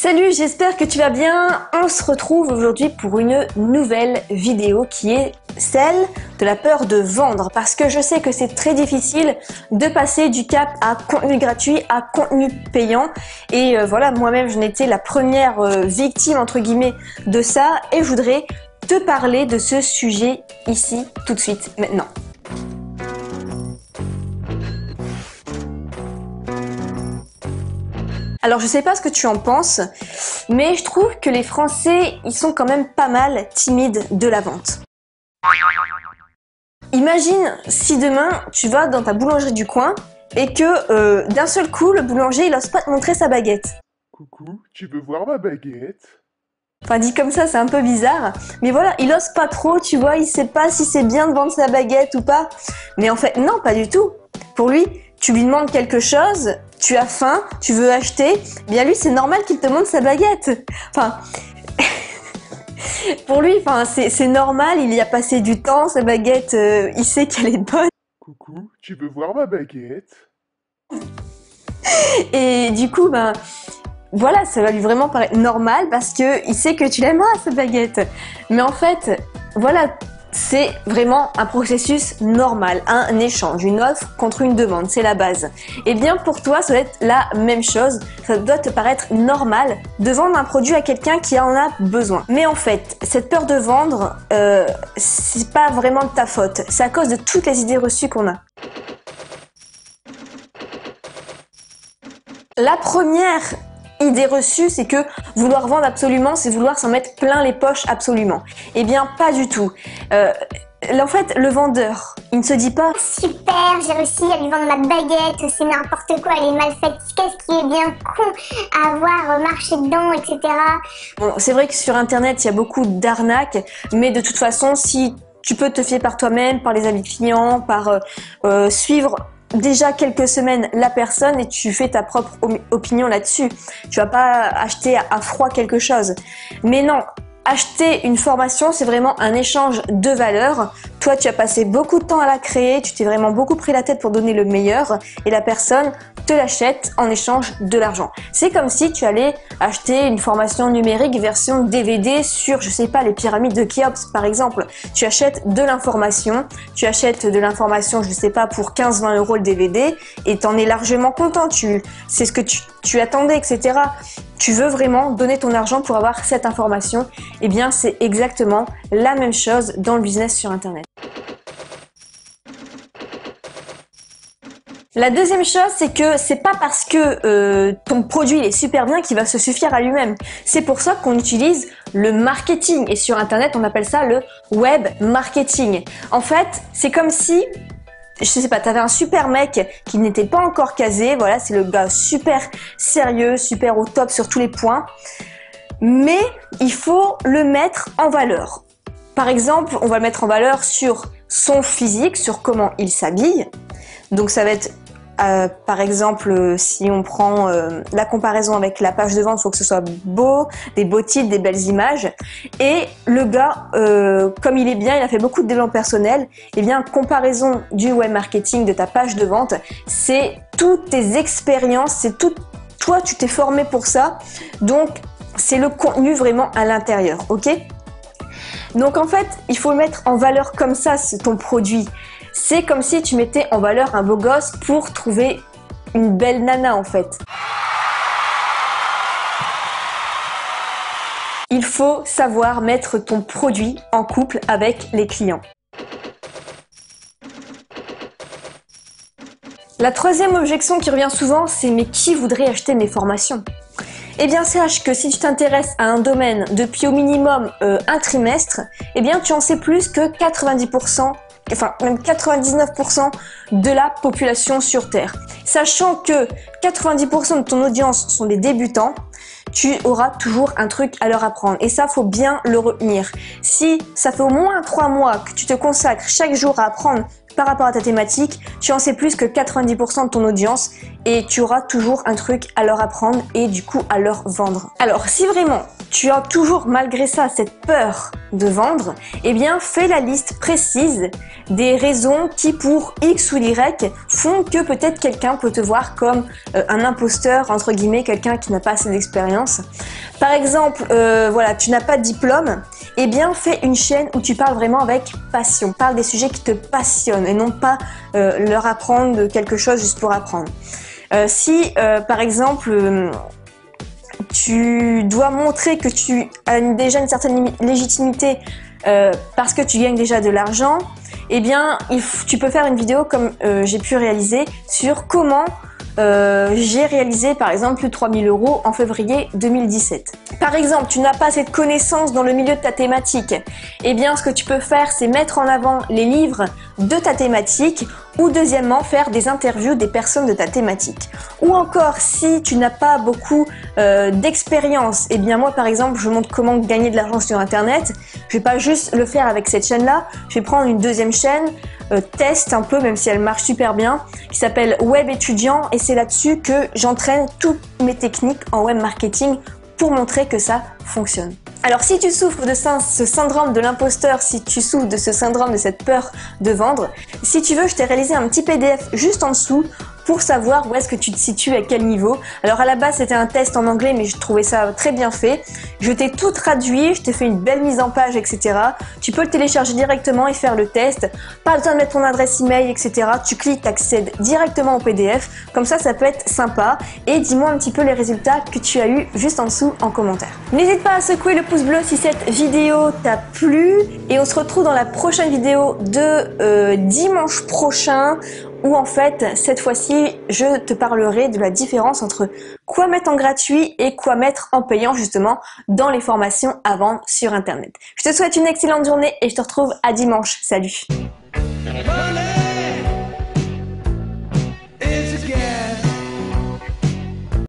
Salut, j'espère que tu vas bien. On se retrouve aujourd'hui pour une nouvelle vidéo qui est celle de la peur de vendre, parce que je sais que c'est très difficile de passer du cap à contenu gratuit à contenu payant et voilà, moi-même je n'étais la première victime entre guillemets de ça et je voudrais te parler de ce sujet ici tout de suite maintenant. Alors je sais pas ce que tu en penses, mais je trouve que les Français, ils sont quand même pas mal timides de la vente. Imagine si demain tu vas dans ta boulangerie du coin et que d'un seul coup le boulanger il ose pas te montrer sa baguette. Coucou, tu veux voir ma baguette? Enfin dit comme ça c'est un peu bizarre, mais voilà, il ose pas trop, tu vois, il sait pas si c'est bien de vendre sa baguette ou pas. Mais en fait non, pas du tout. Pour lui, tu lui demandes quelque chose, tu as faim, tu veux acheter, bien lui c'est normal qu'il te montre sa baguette. Enfin, pour lui, enfin c'est normal, il y a passé du temps, sa baguette, il sait qu'elle est bonne. Coucou, tu veux voir ma baguette? Et du coup, ben voilà, ça va lui vraiment paraître normal parce que il sait que tu l'aimeras cette baguette. Mais en fait, voilà, c'est vraiment un processus normal, un échange, une offre contre une demande, c'est la base. Et bien pour toi, ça doit être la même chose, ça doit te paraître normal de vendre un produit à quelqu'un qui en a besoin. Mais en fait, cette peur de vendre, c'est pas vraiment de ta faute, c'est à cause de toutes les idées reçues qu'on a. La première idée reçue, c'est que vouloir vendre absolument, c'est vouloir s'en mettre plein les poches absolument. Eh bien, pas du tout. En fait, le vendeur, il ne se dit pas « Super, j'ai réussi à lui vendre ma baguette, c'est n'importe quoi, elle est mal faite, qu'est-ce qui est bien con à avoir marché dedans, etc. » Bon, c'est vrai que sur Internet, il y a beaucoup d'arnaques, mais de toute façon, si tu peux te fier par toi-même, par les avis clients, par suivre déjà quelques semaines la personne et tu fais ta propre opinion là-dessus. Tu vas pas acheter à froid quelque chose. Mais non, acheter une formation, c'est vraiment un échange de valeurs. Toi, tu as passé beaucoup de temps à la créer, tu t'es vraiment beaucoup pris la tête pour donner le meilleur et la personne te l'achète en échange de l'argent. C'est comme si tu allais acheter une formation numérique version DVD sur, je sais pas, les pyramides de Khéops par exemple. Tu achètes de l'information, je sais pas, pour 15-20 € le DVD et t'en es largement content. C'est ce que tu attendais, etc. Tu veux vraiment donner ton argent pour avoir cette information. Eh bien, c'est exactement la même chose dans le business sur Internet. La deuxième chose, c'est que c'est pas parce que ton produit est super bien qu'il va se suffire à lui-même. C'est pour ça qu'on utilise le marketing et sur Internet, on appelle ça le web marketing. En fait, c'est comme si, je sais pas, t'avais un super mec qui n'était pas encore casé, voilà, c'est le gars super sérieux, super au top sur tous les points, mais il faut le mettre en valeur. Par exemple, on va le mettre en valeur sur son physique, sur comment il s'habille. Donc ça va être par exemple, si on prend la comparaison avec la page de vente, il faut que ce soit beau, des beaux titres, des belles images. Et le gars, comme il est bien, il a fait beaucoup de développement personnel, et bien comparaison du web marketing de ta page de vente, c'est toutes tes expériences, c'est tout, toi tu t'es formé pour ça, donc c'est le contenu vraiment à l'intérieur, ok? Donc en fait, il faut le mettre en valeur comme ça, c'est ton produit. C'est comme si tu mettais en valeur un beau gosse pour trouver une belle nana en fait. Il faut savoir mettre ton produit en couple avec les clients. La troisième objection qui revient souvent, c'est « mais qui voudrait acheter mes formations ?» Eh bien, sache que si tu t'intéresses à un domaine depuis au minimum un trimestre, eh bien, tu en sais plus que 90%, enfin même 99% de la population sur Terre. Sachant que 90% de ton audience sont des débutants, tu auras toujours un truc à leur apprendre. Et ça, faut bien le retenir. Si ça fait au moins 3 mois que tu te consacres chaque jour à apprendre par rapport à ta thématique, tu en sais plus que 90% de ton audience et tu auras toujours un truc à leur apprendre et du coup à leur vendre. Alors si vraiment tu as toujours malgré ça cette peur de vendre, eh bien fais la liste précise des raisons qui pour X ou Y font que peut-être quelqu'un peut te voir comme un imposteur, entre guillemets, quelqu'un qui n'a pas assez d'expérience. Par exemple, voilà, tu n'as pas de diplôme, eh bien fais une chaîne où tu parles vraiment avec passion. Parle des sujets qui te passionnent et non pas leur apprendre quelque chose juste pour apprendre. Si par exemple tu dois montrer que tu as déjà une certaine légitimité parce que tu gagnes déjà de l'argent, eh bien tu peux faire une vidéo comme j'ai pu réaliser sur comment j'ai réalisé par exemple plus de 3000 € en février 2017. Par exemple, tu n'as pas cette connaissance dans le milieu de ta thématique, eh bien ce que tu peux faire, c'est mettre en avant les livres de ta thématique, ou deuxièmement faire des interviews des personnes de ta thématique. Ou encore, si tu n'as pas beaucoup d'expérience, eh bien moi par exemple je montre comment gagner de l'argent sur internet. Je vais pas juste le faire avec cette chaîne là, je vais prendre une deuxième chaîne, test un peu, même si elle marche super bien, qui s'appelle Web Étudiant, et c'est là-dessus que j'entraîne toutes mes techniques en web marketing pour montrer que ça fonctionne. Alors si tu souffres de ce syndrome de l'imposteur, si tu souffres de ce syndrome de cette peur de vendre, si tu veux, je t'ai réalisé un petit PDF juste en dessous pour savoir où est-ce que tu te situes, à quel niveau. Alors à la base c'était un test en anglais, mais je trouvais ça très bien fait. Je t'ai tout traduit, je t'ai fait une belle mise en page, etc. Tu peux le télécharger directement et faire le test. Pas besoin de mettre ton adresse email, etc. Tu cliques, t'accèdes directement au PDF. Comme ça peut être sympa. Et dis-moi un petit peu les résultats que tu as eu juste en dessous en commentaire. N'hésite pas à secouer le pouce bleu si cette vidéo t'a plu. Et on se retrouve dans la prochaine vidéo de dimanche prochain, où en fait, cette fois-ci, je te parlerai de la différence entre quoi mettre en gratuit et quoi mettre en payant justement dans les formations à vendre sur Internet. Je te souhaite une excellente journée et je te retrouve à dimanche. Salut!